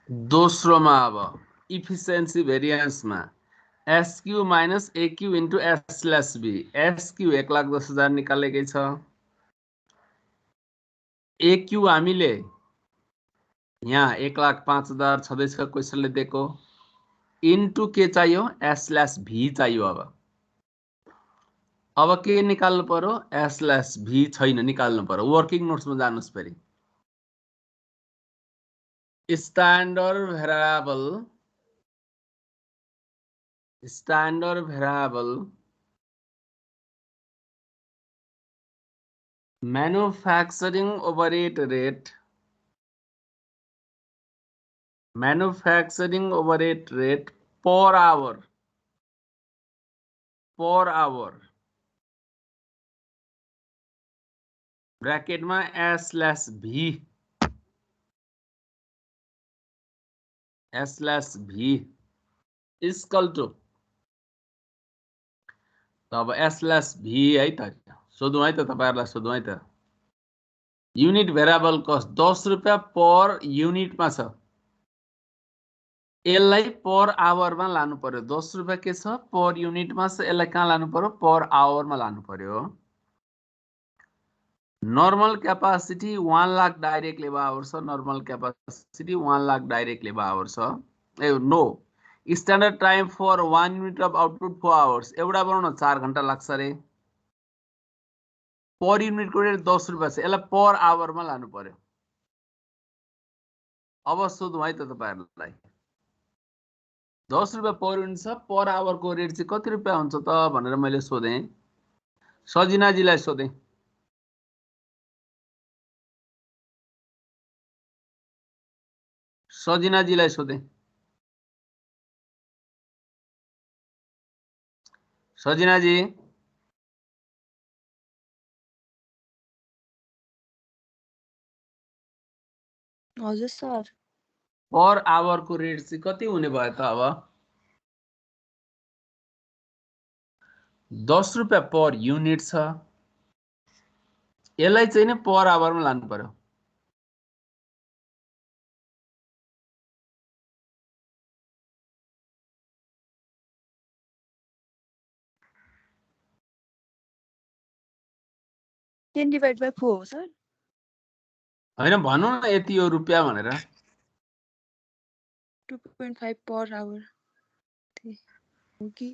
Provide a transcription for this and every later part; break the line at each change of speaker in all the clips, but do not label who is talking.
दोस्रोमा अब इफिसिएन्सी भेरिएन्समा SQ minus AQ into S/B। SQ 1,10,000 निकालेकै छ। AQ हामीले यहाँ 1,05,000 छँदैछ क्वेसनले दिएको। इन्टु के चाहियो? S/V चाहियो। अब के निकाल्नु पर्यो? S/V छैन, निकाल्नु पर्यो। वर्किङ नोट्समा जानुस् फेरि। Standard variable manufacturing overhead rate per hour bracket में S/V इक्वल टू अब S/V है त सोधौं है त तपाईहरुलाई सोधौं है त यूनिट भेरिएबल कस्ट 10 रुपैयाँ पर यूनिट मा छ यसलाई पर आवर मा लानु पर्यो 10 रुपैयाँ के छ पर यूनिट मा छ यसलाई कहाँ लानु पर्यो पर आवर मा लानु पर्यो normal capacity 1 lakh direct labour hour छ normal capacity 1 lakh direct labour hour छ a no standard time for 1 unit of output 4 hours एउटा बनाउन 4 घण्टा लाग्छ रे पर यूनिट को रेट 10 रुपैयाँ छ यसलाई पर आवर मा लानु पर्यो अब सोधौं है त तपाईहरुलाई 10 रुपैयाँ पर यूनिट छ पर आवर को रेट चाहिँ कति रुपैयाँ हुन्छ त भनेर मैले सोधे सजिना जीलाई सोधे सजिना जीलाई सोधे सजिना जी
हजुर सर
पर आवर को रेट चाहिँ कति हुने भयो त अब 10 रुपैयाँ पर यूनिट छ यसलाई चाहिँ नि पर आवर मा लानु पर्यो
टेन डिवाइड बाई 4 हो सर
हैन भन्नु न यति हो रुपैयाँ भनेर
2.5 पर आवर हो कि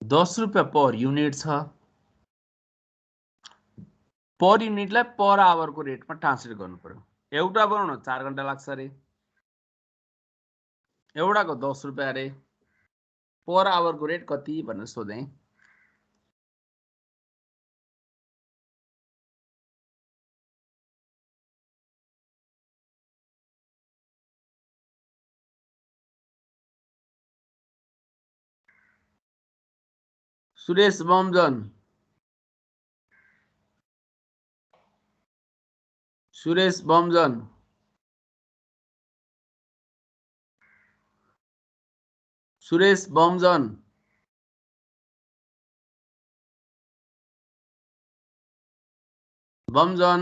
10 रुपैयाँ पर यूनिट छ पर यूनिटलाई पर आवर को रेटमा ट्रान्सलेट गर्नु पर्यो एउटा बनाउन 4 घण्टा लाग्छ रे एउटाको 10 रुपैयाँ रे पर आवर को रेट कति भनेर सोधे सुरेश बमजन सुरेश बमजन सुरेश बमजन बमजन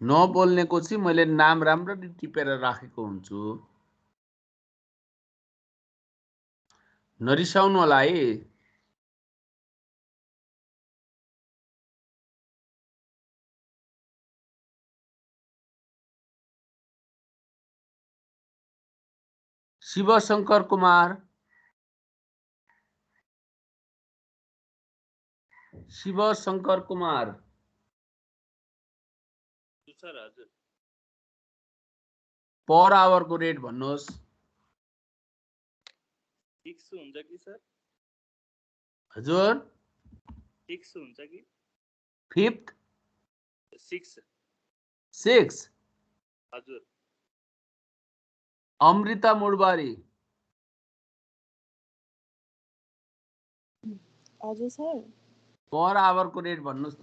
नबोल्नेको चाहिँ मैले नाम राम्ररी टिपेर राखेको हुन्छु नरिसाउनु होला है शिवशंकर कुमार शिवशंकर कुमार
सर हजुर
पर आवर को रेट भन्नुहोस्
6 हुन्छ कि सर
हजुर
6 हुन्छ कि
फिफ्थ
6 हजुर
अमृता मुडबारी
हजुर सर
पर आवर को रेट भन्नुहोस् त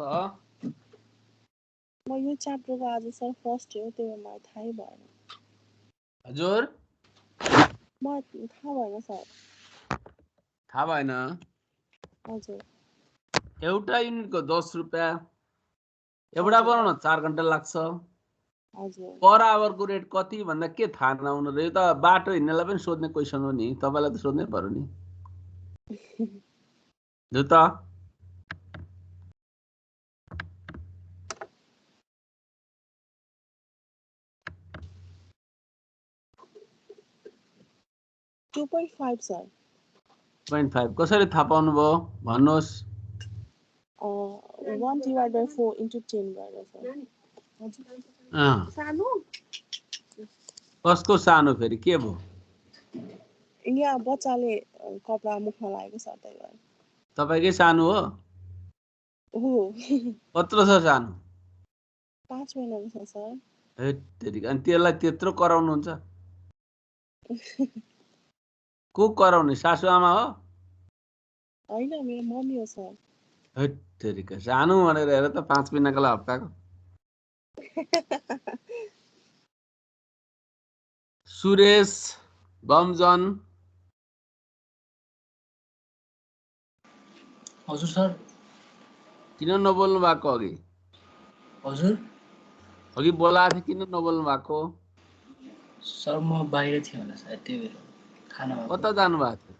म यो च्याप्टरको आज सर फर्स्ट हो त्यही भएर मलाई थाहै भएन
हजुर
म थाहा भएन सर
थाहा भएन
हजुर
एउटा युनिटको 10 रुपैयाँ एउटा बनाउन 4 घण्टा लाग्छ
हजुर
पर आवरको रेट कति भन्दा के थाहा नहुनु र यो त बाटो हिँड्नेलाई पनि सोध्ने क्वेसन हो नि तपाईलाई त सोध्नै पर्यो नि जो त
2.5 सर
0.5 कसरी थाहा पाउनु भयो भन्नुहोस्
1 divided by 4 into 10 गरेर सर सानो
कसको सानो फेरि के भयो
यहाँ बच्चाले कपडा मुखमा लागेको छ त्यही भएर
तपाईकै सानो हो
हो
कत्रो छ सानो
5 महिनाको छ सर
हेट तेरिका अनि त्यसलाई त्यत्रो कराउनुहुन्छ को कराउने सासु आमा हो
होइन मेरो मम्मी हो सर
हेट तेरिका सानो भनेर हेर त 5 महिनाको हप्ताको सुरेश बमजन
हजुर सर
किन नबोल्नु भएको अघि
हजुर
अघि बोलाएको थिएँ किन नबोल्नु भएको
सर म बाहिर थिएँ होला सायद त्यही भएर खाना भएको
कता जानु भएको थियो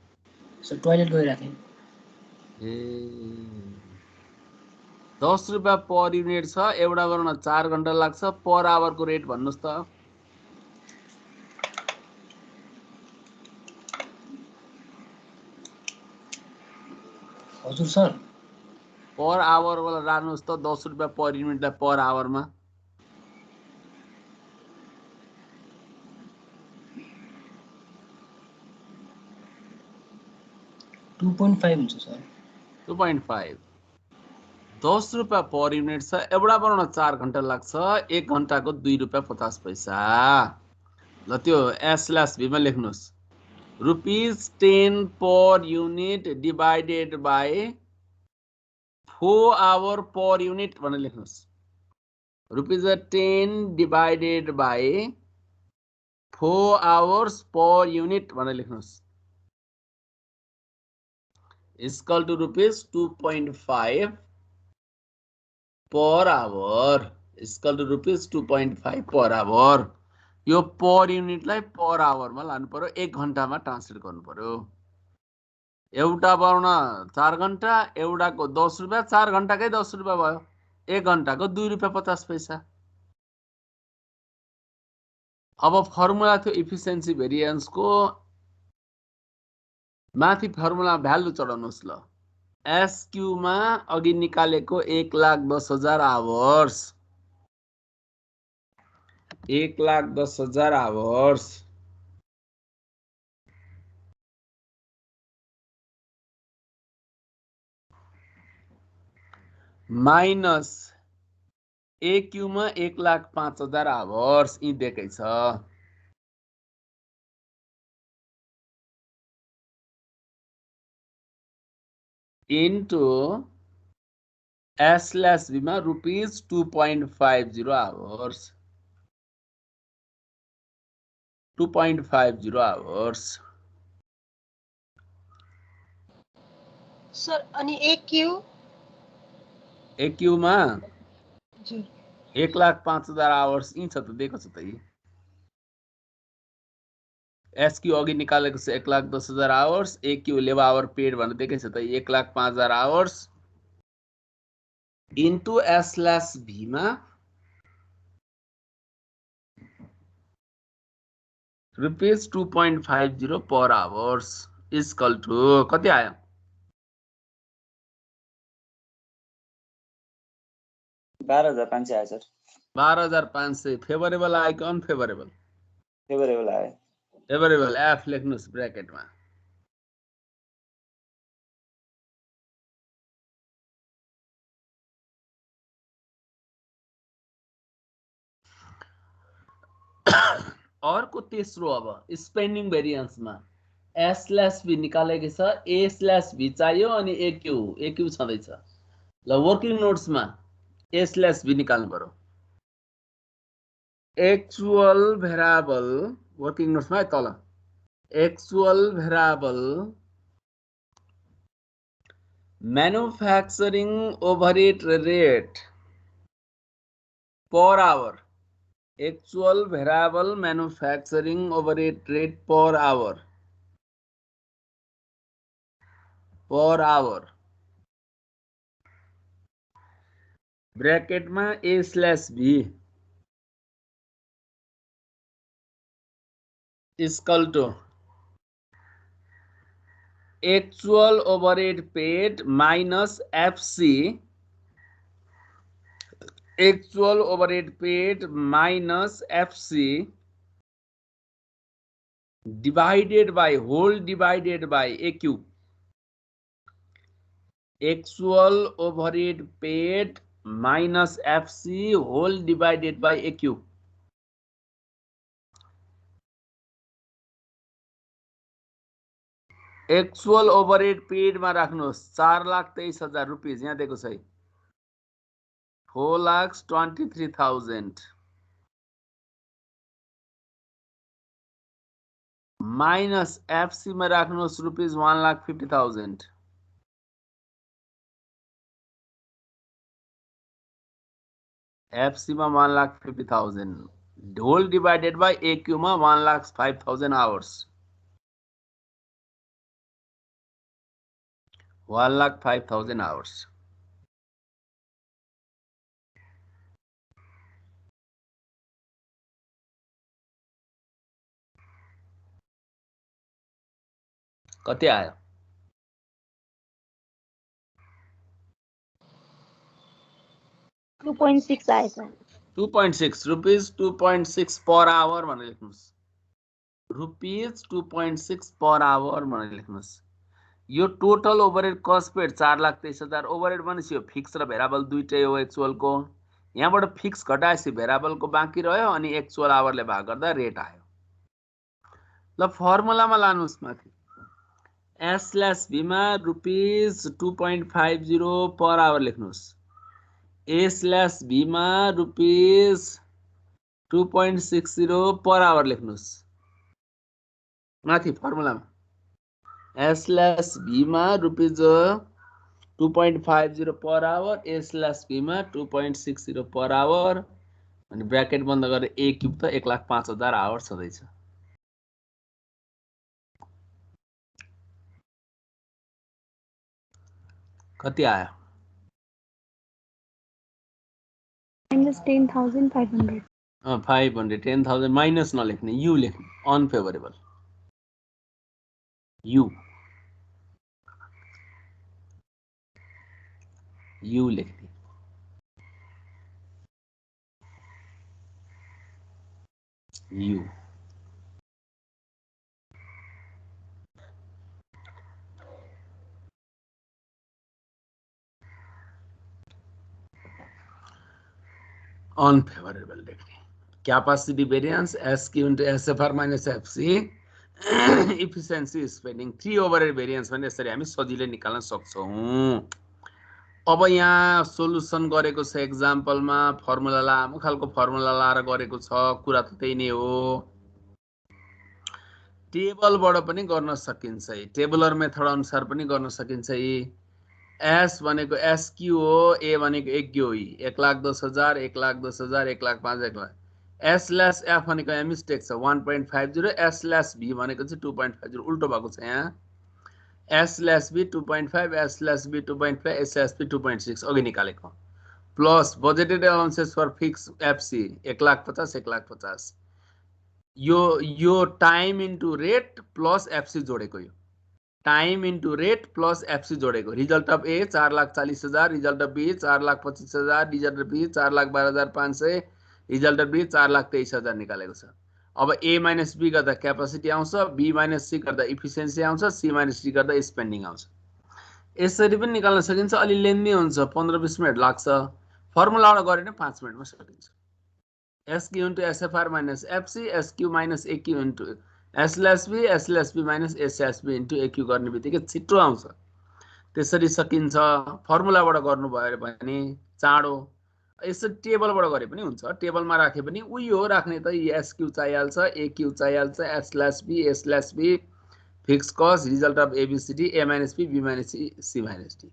सर टोइलेट गइरहेको थिएँ
ए 10 रुपैयाँ पर युनिट छ एउटा बनाउन 4 घण्टा लाग्छ पर आवरको रेट भन्नुहोस् त
हजुर सर
पर आवर वाला राख्नुहोस् त 10 रुपैयाँ पर युनिटलाई पर आवरमा
2.5 हुन्छ सर
2.5 10 रुपैयाँ पर युनिट छ एउटा बनाउन 4 घण्टा लाग्छ 1 घण्टाको 2 रुपैयाँ 50 पैसा ल त्यो S/V मा लेख्नुहोस् ₹10 per unit divided by 4 hour per unit भनेर लेख्नुहोस् ₹10 divided by 4 hours per unit भनेर लेख्नुहोस् equal to ₹2.5 per hour equal to ₹2.5 per hour यो पर युनिटलाई पर आवरमा लानु पर्यो 1 घण्टामा ट्रान्सलेट गर्नु पर्यो एउटा बनाउन 4 घण्टा एउटाको 10 रुपैयाँ 4 घण्टाकै 10 रुपैयाँ भयो 1 घण्टाको 2 रुपैयाँ 50 पैसा अब फर्मुला थियो इफिसिएन्सी भेरिएन्सको माथि फर्मुला भ्यालु चढाउनुहोस् ल SQ मा अघि निकालेको 1,10,000 आवर्स 1,10,000 आवर्स माइनस AQ मा 1,05,000 आवर्स यी दिएकै छ इन्टु S/V मा ₹2.50 आवर्स 2.50 आवर्स
सर अनि AQ
मा
हजुर
1,05,000 आवर्स यी छ त दिएको छ त यी SQ अघि निकालेको छ 1,10,000 hours AQ labour our paid भनेर दिएकै छ त 1,05,000 आवर्स इन्टु S/V मा ₹2.50 पर आवर्स इक्वल टु कति आयो
12,500 आयो सर
12,500 फेभरेबल आयो कि अनफेभरेबल
फेभरेबल आयो
फेभरेबल F लेख्नुहोस् ब्र्याकेटमा अर्को तेस्रो अब स्पेन्डिङ भेरिएन्समा S/V निकालेको छ A/V चाहियो अनि AQ छँदैछ ल वर्किङ नोट्समा A/V निकाल्नु पर्यो एक्चुअल भेरिएबल वर्किङ नोट्समा है तल actual variable manufacturing overhead rate per hour. Actual variable manufacturing overhead rate per hour. Per hour. Bracket में A/B equal to actual overhead paid minus FC. Actual overhead paid minus FC divided by whole divided by AQ. Actual overhead paid minus FC whole divided by AQ. Actual overhead paid में राख्नुहोस् 4,23,000 rupees यहाँ दिएको छ है 4,23,000 minus FC में राख्नुहोस् rupees 1,50,000 FC में 1,50,000 whole divided by acute में 1,05,000 आवर्स 1,05,000 hours. कति आयो
2.6 आएछ
2.6 रुपीज 2.6 पर आवर भनेर लेख्नुस् रुपीज 2.6 पर आवर भनेर लेख्नुस् यो total overhead cost paid 4,23,000 overhead भनेपछि यो फिक्स र भेरिएबल दुईटै हो एक्चुअल को यहाँबाट फिक्स घटाएपछि भेरिएबल को बाँकी रह्यो अनि एक्चुअल आवरले भाग गर्दा रेट आयो ल फर्मुलामा लानुस् माथि S/B मा रुपीज 2.50 पर आवर लेख्नुस् A/B मा रुपीज 2.60 पर आवर लेख्नुस् माथि फर्मुलामा S/B मा रुपीज 2.50 पर आवर A/B मा 2.60 पर आवर अनि ब्रैकेट बन्द गरेर A क्यूब त 1,05,000 आवर छदैछ कति आयो
-10,500
500 10,000 माइनस नलेख्ने यू लेख्ने अनफेभरेबल यू लेख्ने यू अनफेभरेबल लेख्ने capacity variance SQ into SFR minus FC efficiency spending 3 overhead variance भने यसरी हामी सजिलै निकाल्न सक्छौं अब यहाँ सोलुसन गरेको छ एक्जाम्पलमा फर्मुला लामो खालको फर्मुला लाएर गरेको छ कुरा त त्यही नै हो टेबलबाट पनि गर्न सकिन्छ टेबुलर मेथड अनुसार पनि गर्न सकिन्छ S भनेको SQ हो A भनेको एक्यू हो 1,10,000 1,10,000 1,05,000 S/F भनेको यहाँ मिस्टेक छ 1.50 S/B भनेको चाहिँ 2.50 उल्टो भएको छ यहाँ S/B 2.5 S/B 2.5 S/B 2.6 अघि निकालेको plus budgeted allowances for fix FC 1,50,000 1,50,000 यो time into rate plus FC जोडेको यो time into rate plus FC जोडेको result of A 4,40,000 result of B 4,25,000 result of B 4,12,500 result of B 4,23,000 निकालेको छ अब A minus B गर्दा capacity आउँछ B minus C गर्दा इफिसिएन्सी आउँछ C minus D गर्दा स्पेन्डिङ आउँछ यसरी पनि निकाल्न सकिन्छ अलि लेन्दी हुन्छ 15-20 मिनेट लाग्छ फर्मुलाबाट गरे नि 5 मिनेटमा सकिन्छ SQ into SFR minus FC SQ minus AQ into S/B S/B minus S/B into AQ गर्ने बित्तिकै छिटो आउँछ त्यसरी सकिन्छ फर्मुलाबाट गर्नु भयो भने चाँडो यसो टेबलबाट गरे पनि हुन्छ, टेबलमा राखे पनि उही हो राख्ने त। एसक्यू चाहिहाल्छ, एक्यू चाहिहाल्छ, S/B fix cost, result of ABCD, A-B, B-C, C-D।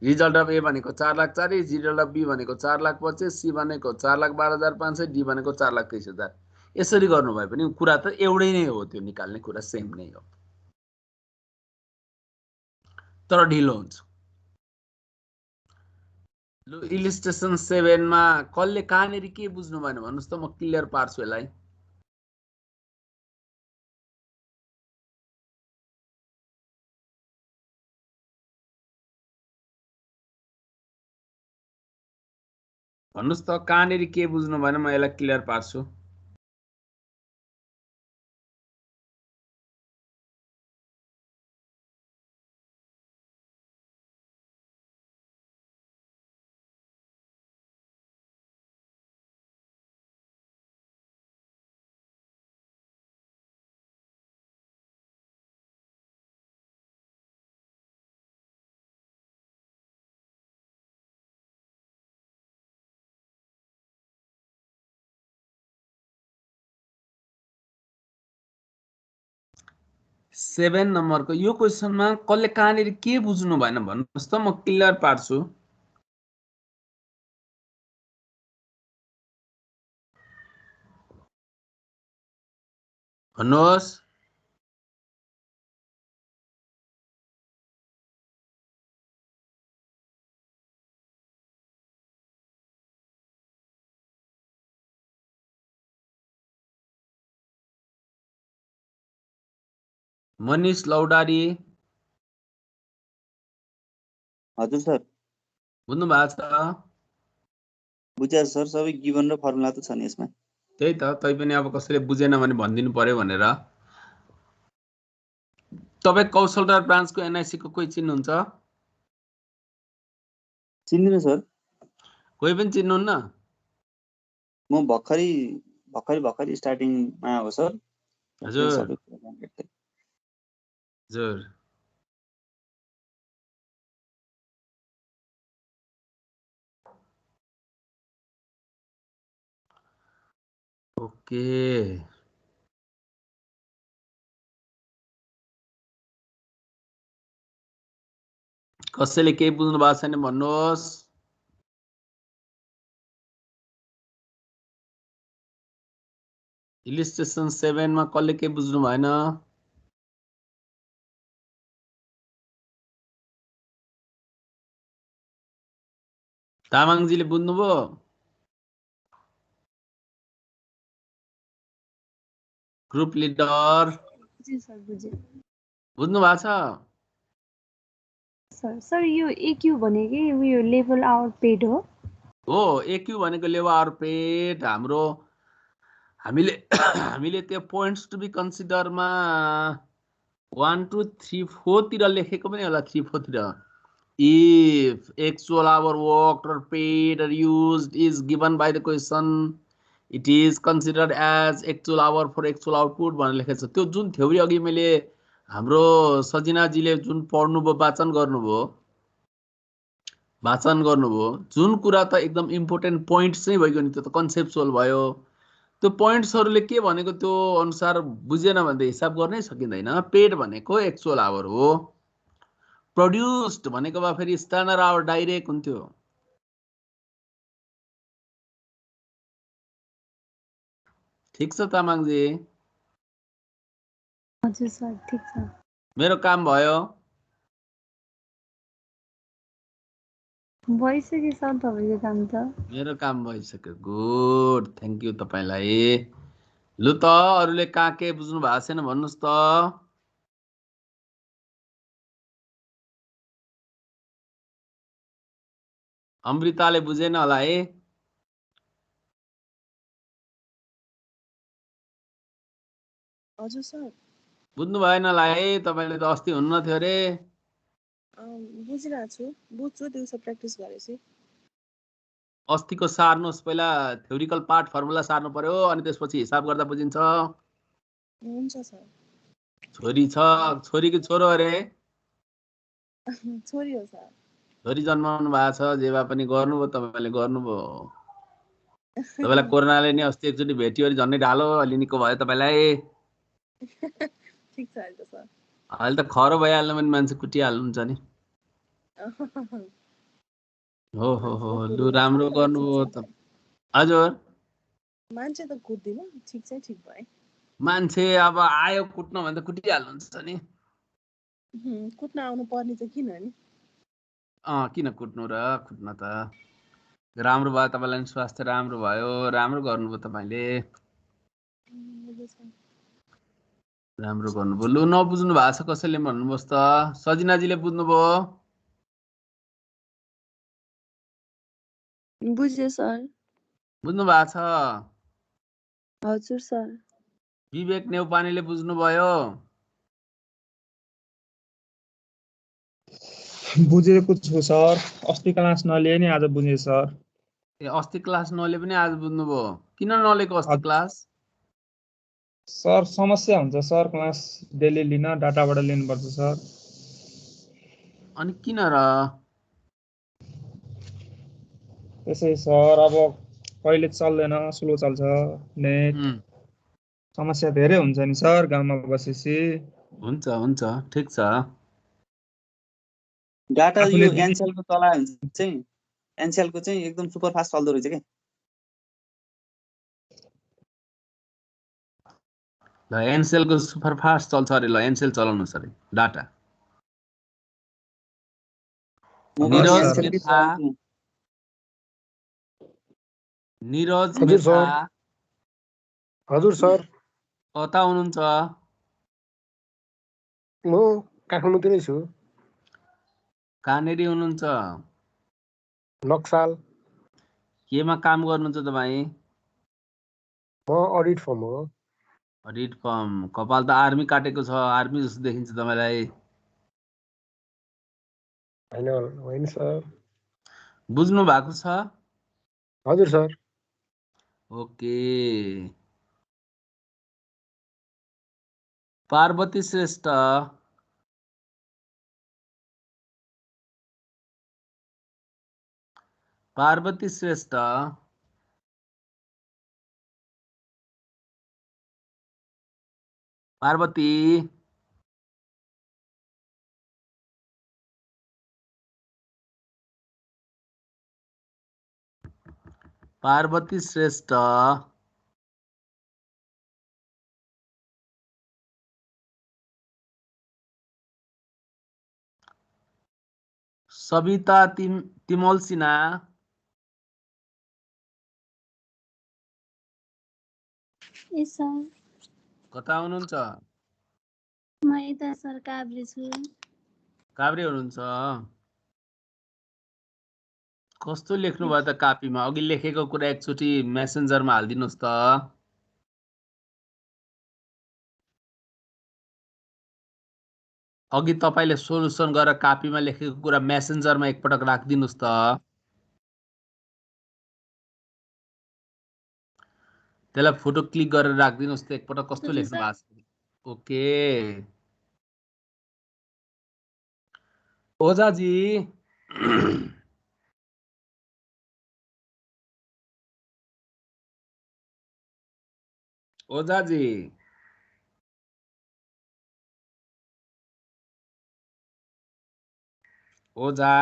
Result of A भनेको 4,04,000, रिजल्ट अफ बी भनेको 4,25,000, सी भनेको 4,12,500, डी भनेको 4,23,000। यसरी गर्नुभयो भने कुरा त एउटै नै हो, त्यो निकाल्ने कुरा सेम नै हो, तर ढिलो हुन्छ। लु इलिस्ट्रेसन 7 मा कसले कहाँनेरि के बुझ्नु भएन भन्नुस् त, म क्लियर पार्छु यसलाई। भन्नुस् त कहाँनेरि के बुझ्नु भएन, म यसलाई क्लियर पार्छु। सेभेन नम्बरको यो क्वेसनमा कसले कहाँनेरि के बुझ्नु भएन भन्नुस् त, म क्लियर पार्छु। भन्नुहोस्। मनिष लौडारी
हजुर सर,
बुझ्नु भएको छ?
बुझ्या सर, सबै गिभन र फर्मुला त छ नि यसमा।
त्यही त, तै पनि अब कसैले बुझेन भने भनिदिनु पर्यो भनेर। तपाईँ कौशलदार ब्रान्चको एनआइसी को कोही चिन्नुहुन्छ?
चिन्दिनँ सर,
कोही पनि चिन्नुहुन्न?
म भर्खरै स्टार्टिङमा हो सर।
हजुर
सबै कुरा जानकारी थिएन।
हजुर, ओके। कसैले केही बुझ्नु भएको छैन भन्नुहोस्। इलिस्ट्रेसन 7 मा कसले केही बुझ्नु भएन? तामाङजीले बुझ्नुभयो? ग्रुप लिडर
बुझेँ सर, बुझेँ
बुझ्नु भएको छ?
सर। सर यो एक्यू भनेकै उयो लेभल आवर पेड हो?
एक्यू भनेको लेभल आवर पेड। हामीले त्यो पोइन्ट्स टु बी कन्सिडरमा 1 2 3 4 तिर लेखेको पनि होला, 3 4 तिर। If actual hour worked or paid or used is given by the question, it is considered as actual hour for actual output भनेर लेखेको छ। त्यो जुन थ्योरी अघि मैले हाम्रो सजिनाजीले जुन पढ्नुभयो, वाचन गर्नुभयो, जुन कुरा त एकदम इम्पोर्टेन्ट पोइन्ट्स चाहिँ भइगयो नि, त्यो त कन्सेप्चुअल भयो। त्यो पोइन्ट्सहरूले के भनेको त्यो अनुसार बुझेन भने त हिसाब गर्नै सकिँदैन। पेड भनेको एक्चुअल आवर हो, प्रोड्युस्ड भनेको भए फेरि स्ट्यान्डर्ड आवर डाइरेक्ट हुन्थ्यो। ठिक छ तामाङजी?
हजुर सर, ठिक छ।
मेरो काम भयो?
भइसक्यो सर तपाईँको काम त।
मेरो काम भइसक्यो, गुड, थ्याङ्क यू तपाईँलाई। लु त अरूले कहाँ के बुझ्नु भएको छैन भन्नुहोस् त। अमृताले बुझेन होला है?
हजुर सर,
बुझ्नु भएन होला है? तपाईँले त अस्ति हुन्न थियो अरे।
बुझिरहेको छु, बुझ्छु, दिउँसो प्र्याक्टिस गरेपछि।
अस्तिको सार्नुहोस्, पहिला थ्योरिकल पार्ट फर्मुला सार्नु पर्यो, अनि त्यसपछि हिसाब गर्दा बुझिन्छ।
हुन्छ सर।
छोरी छ, छोरी कि छोरो अरे?
छोरी हो सर।
छोरी जन्माउनु भएको छ जे भए पनि गर्नुभयो तपाईँले गर्नुभयो तपाईँलाई कोरोनाले नि अस्ति एकचोटि भेट्यो अरे झन्डै ढालो अलि निको भयो तपाईँलाई
ठिक छ अहिले त सर
अहिले त खरो भइहाल्नु भने मान्छे कुटिहाल्नुहुन्छ नि हो लु राम्रो गर्नुभयो त हजुर
मान्छे त कुट्दिन ठिक चाहिँ ठिक भयो
मान्छे अब आयो कुट्न भने त कुटिहाल्नुहुन्छ नि
कुट्न आउनु पर्ने चाहिँ किन नि
किन कुट्नु र कुट्न त राम्रो भयो तपाईँलाई नि स्वास्थ्य राम्रो भयो राम्रो गर्नुभयो तपाईँले राम्रो गर्नुभयो लु नबुझ्नु भएको छ कसैले भन्नुहोस् त सजिनाजीले बुझ्नुभयो
बुझेँ सर
बुझ्नु भएको छ
हजुर सर
विवेक नेउपानेले बुझ्नुभयो
बुझेको छु सर अस्ति क्लास नलिए नि आज बुझेँ सर
ए अस्ति क्लास नले पनि आज बुझ्नुभयो किन नलेको अस्ति क्लास
सर समस्या हुन्छ सर क्लास डेली लिन डाटाबाट लिनुपर्छ सर
अनि किन र
त्यसै सर अब कहिले चल्दैन स्लो चल्छ नेट समस्या धेरै हुन्छ नि सर गाउँमा बसेपछि
हुन्छ ठिक छ
डाटा यो एनसेलको चलायो भने चाहिँ एनसेलको चाहिँ एकदम सुपर फास्ट चल्दो रहेछ के
ल एनसेलको सुपर फास्ट चल्छ अरे ल एनसेल चलाउनुहोस् अरे डाटा निरज मेथा
हजुर सर
कता हुनुहुन्छ
म काठमाडौँतिरै छु
कहाँनेरि हुनुहुन्छ
नक्साल
केमा काम गर्नुहुन्छ तपाईँ
म अडिट फर्म हो
अडिट फर्म कपाल त आर्मी काटेको छ आर्मी जस्तो देखिन्छ तपाईँलाई
होइन सर
बुझ्नु भएको छ
हजुर सर
ओके पार्वती श्रेष्ठ पार्वती श्रेष्ठ पार्वती पार्वती श्रेष्ठ सविता तिमल सिन्हा कता हुनुहुन्छ
म यता सर काभ्रे छु
काभ्रे हुनुहुन्छ कस्तो लेख्नु भयो त कापीमा अघि लेखेको कुरा एकचोटि मेसेन्जरमा हालिदिनुहोस् त अघि तपाईले सोलुसन गरेर कापीमा लेखेको कुरा मेसेन्जरमा एकपटक राखिदिनुहोस् त त्यसलाई फोटो क्लिक गरेर राखिदिनुहोस् त एकपटक कस्तो लेख्नु भएको छ ओके ओझाजी ओझाजी ओझा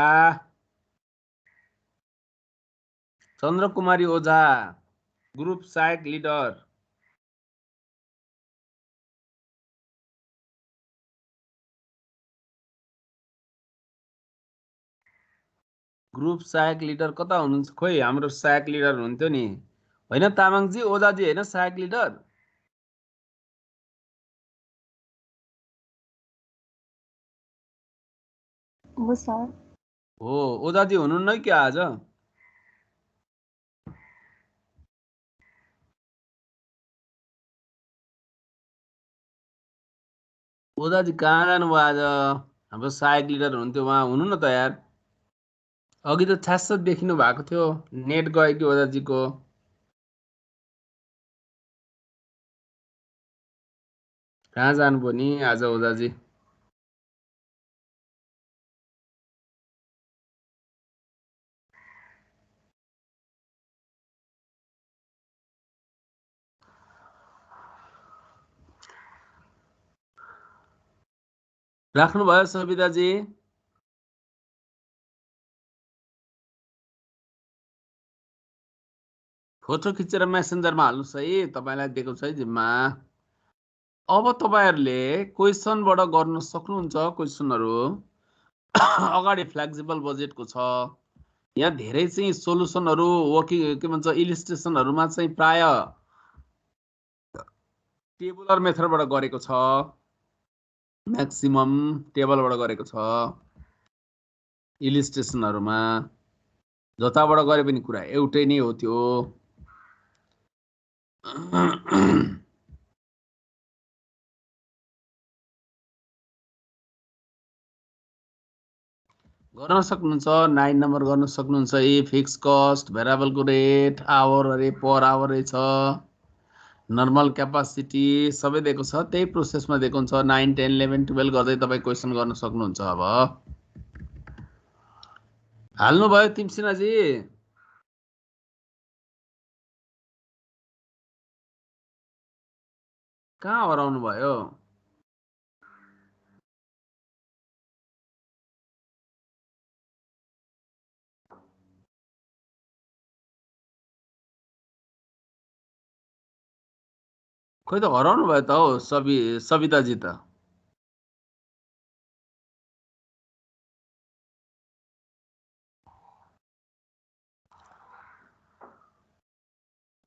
चन्द्रकुमारी ओझा ग्रुप सहायक लिडर ग्रुप सहायक लिडर कता हुनुहुन्छ खोइ हाम्रो सहायक लिडर हुनुहुन्थ्यो नि होइन तामाङजी ओझाजी होइन सहायक लिडर
हो सर
हो ओझाजी हुनुहुन्न कि आज ओझाजी कहाँ जानुभयो आज हाम्रो सहायक लिडर हुनुहुन्थ्यो उहाँ हुनु न त यार अघि त छास देखिनु भएको थियो नेट गयो कि ओझाजीको कहाँ जानुभयो नि आज ओझाजी राख्नुभयो सविताजी? फोटो खिचेर मेसेन्जरमा हाल्नुहोस् है, तपाईँलाई दिएको छ है जिम्मा। अब तपाईँहरूले क्वेसनबाट गर्न सक्नुहुन्छ क्वेसनहरू। अगाडि फ्लेक्सिबल बजेटको छ, यहाँ धेरै चाहिँ सोलुसनहरू वर्किङ के भन्छ इलिस्ट्रेसनहरूमा चाहिँ प्राय टेबुलर मेथडबाट गरेको छ, म्याक्सिमम टेबलबाट गरेको छ। इलिस्ट्रेसनहरूमा जताबाट गरे पनि कुरा एउटै नै हो त्यो। गर्न सक्नुहुन्छ 9 नम्बर गर्न सक्नुहुन्छ। ए फिक्स कस्ट, भेरिएबलको रेट, आवर अरे पर आवर छ, नर्मल क्यापासिटी सबै दिएको छ, त्यही प्रोसेसमा दिएको हुन्छ। 9, 10, 11, 12 गर्दै तपाईँ क्वेसन गर्न सक्नुहुन्छ। अब हाल्नुभयो तिमसिनाजी? कहाँ हराउनु भयो? खोइ त हराउनु भयो त हौ सविताजी त।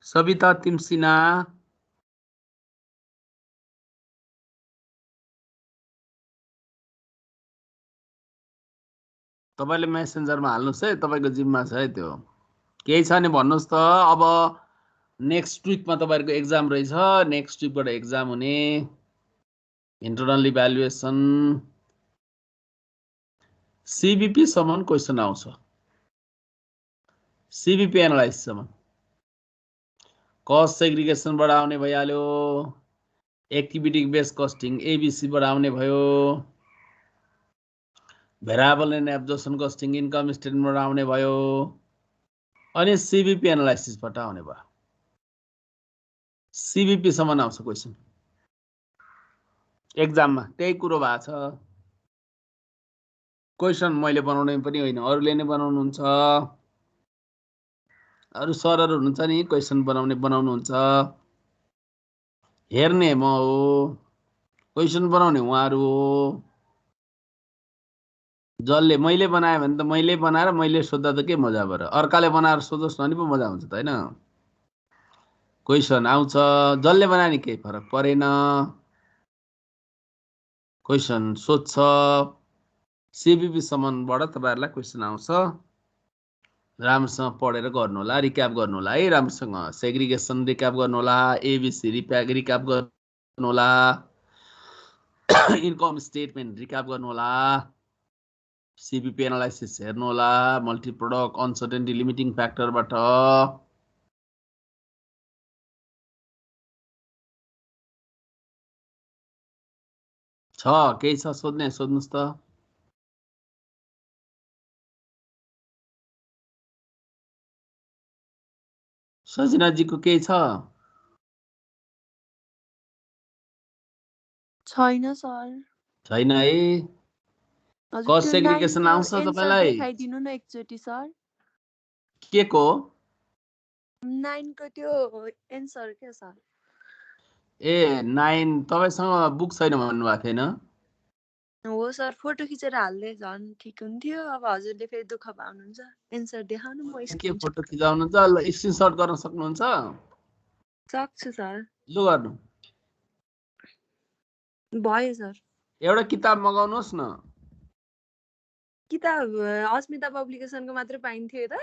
सविता तिमसिना तपाईँले मेसेन्जरमा हाल्नुहोस् है, तपाईँको जिम्मा छ है त्यो। केही छ भने भन्नुहोस् त। अब नेक्स्ट विकमा तपाईँहरूको एक्जाम रहेछ, नेक्स्ट विकबाट एक्जाम हुने इन्टरनल इभ्यालुएसन सिबिपीसम्म क्वेसन आउँछ, सिबिपी एनालाइसिससम्म। कस्ट सेग्रिगेसनबाट आउने भइहाल्यो, एक्टिभिटी बेस कस्टिङ एबिसीबाट आउने भयो, variable and absorption costing income स्टेटमेन्टबाट आउने भयो, अनि सिबिपी एनालाइसिसबाट आउने भयो। सिबिपीसम्म आउँछ क्वेसन एक्जाममा, त्यही कुरो भएको छ। क्वेसन मैले बनाउने पनि होइन, अरूले नै बनाउनुहुन्छ। अरू सरहरू हुनुहुन्छ नि क्वेसन बनाउनुहुन्छ, हेर्ने म हो, क्वेसन बनाउने उहाँहरू हो। जसले मैले बनाएँ भने त मैले बनाएर मैले सोद्धा त के मजा भयो र? अर्काले बनाएर सोधोस् भने पो मजा हुन्छ त होइन? क्वेसन आउँछ, जसले बनायो नि केही फरक परेन। क्वेसन सोध्छ, सिबिपीसम्मबाट तपाईँहरूलाई क्वेसन आउँछ। राम्रोसँग पढेर गर्नु होला, रिक्याप गर्नु होला है, राम्रोसँग सेग्रिगेसन रिक्याप गर्नु होला, एबिसी रिक्याप गर्नु होला, इन्कम स्टेटमेन्ट रिक्याप गर्नु होला, सिबिपी एनालाइसिस हेर्नु होला, मल्टी प्रोडक्ट अनसर्टेनिटी लिमिटिङ फ्याक्टरबाट। छ केही छ सोध्ने? सोध्नुहोस् त। सजिनाजीको केही छ?
छैन सर।
छैन है?
हजुर
कस्ट
त्यो
सेग्रिगेसन
9 को
आउँछ
एन्सर
तपाईँलाई?
देखाइदिनु न एकचोटि सर।
के को?
9 को त्यो एन्सर के सर?
ए 9 तपाईँसँग बुक छैन भन्नुभएको थिएन?
हो सर, फोटो खिचेर हाल्दै झन् ठिक हुन्थ्यो। अब हजुरले फेरि दुःख पाउनुहुन्छ। एन्सर देखाउनु, म
के
स्क्रिनसट
फोटो खिचाउनुहुन्छ? ल स्क्रिनसट गर्न सक्नुहुन्छ?
सक्छु सर।
लु गर्नु।
भयो सर।
एउटा किताब मगाउनुहोस् न।
किताब अस्मिता पब्लिकेसनको मात्रै पाइन्थ्यो त?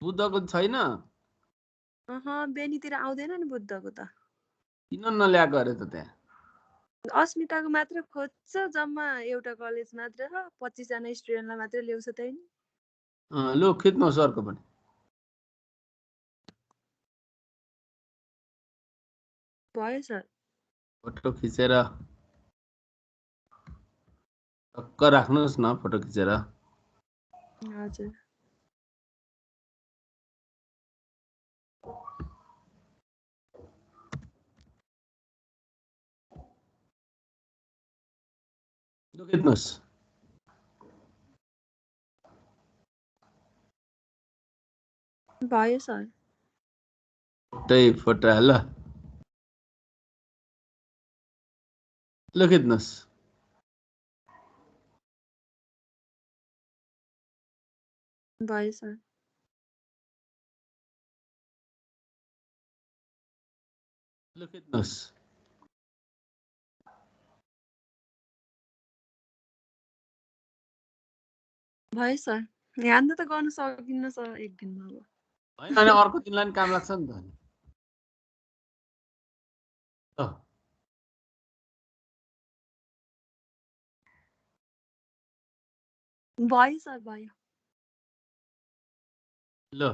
बुद्धको छैन?
बेनीतिर आउँदैन नि बुद्धको त।
किन नल्याएको अरे त त्यहाँ?
अस्मिताको मात्र खोज्छ, जम्मा एउटा कलेज मात्र छ, 25 जना स्टुडेन्टलाई मात्र ल्याउँछ त्यही नि।
लु खिच्नुहोस् अर्को पनि।
भयो सर।
फोटो खिचेर टक्क राख्नुहोस् न, फोटो खिचेर।
हजुर।
Look at this.
भयो सर
फोटो ल Look at this.
भयो सर
Look at this.
भयो सर ध्यान त गर्न सकिन्न सर एक दिनमा अब
हैन अनि अर्को दिनलाई नि काम लाग्छ नि त अनि
भयो सर भयो
ल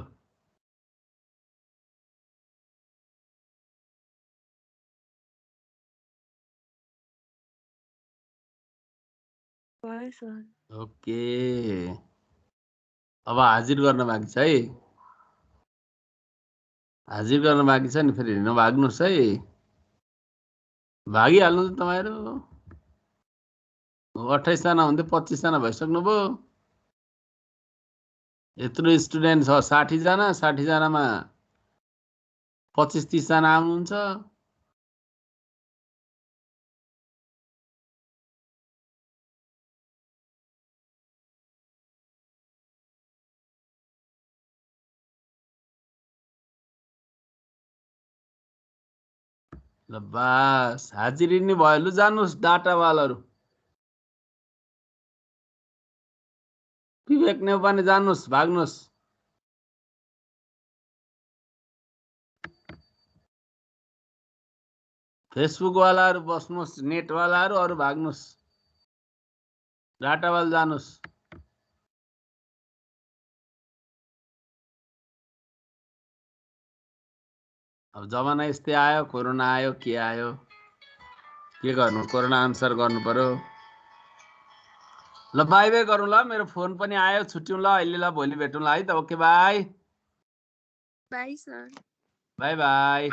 भयो सर
ओके अब हाजिर गर्न बाँकी छ है हाजिर गर्न बाँकी छ नि फेरि नभाग्नुहोस् है भागिहाल्नु त तपाईँहरू 28 जना हुँदै 25 जना भइसक्नु भयो यत्रो स्टुडेन्ट छ 60 जना 60 जनामा 25-30 जना आउनुहुन्छ ल बस हाजिरी नि भयो लु जानुस् डाटावालहरु विवेक नेउपाने जानुस् भाग्नुस् फेसबुक वालाहरु बस्नुस् नेट वालाहरु अरु भाग्नुस् डाटावाल जानुस् अब जमाना यस्तै आयो कोरोना आयो के आयो के गर्नु कोरोना आन्सर गर्नु पर्यो ल बाइ बाइ गरौँ ल मेरो फोन पनि आयो छुट्यौं ल अहिले ल भोलि भेटौँ ल है त okay bye
by sir
bye bye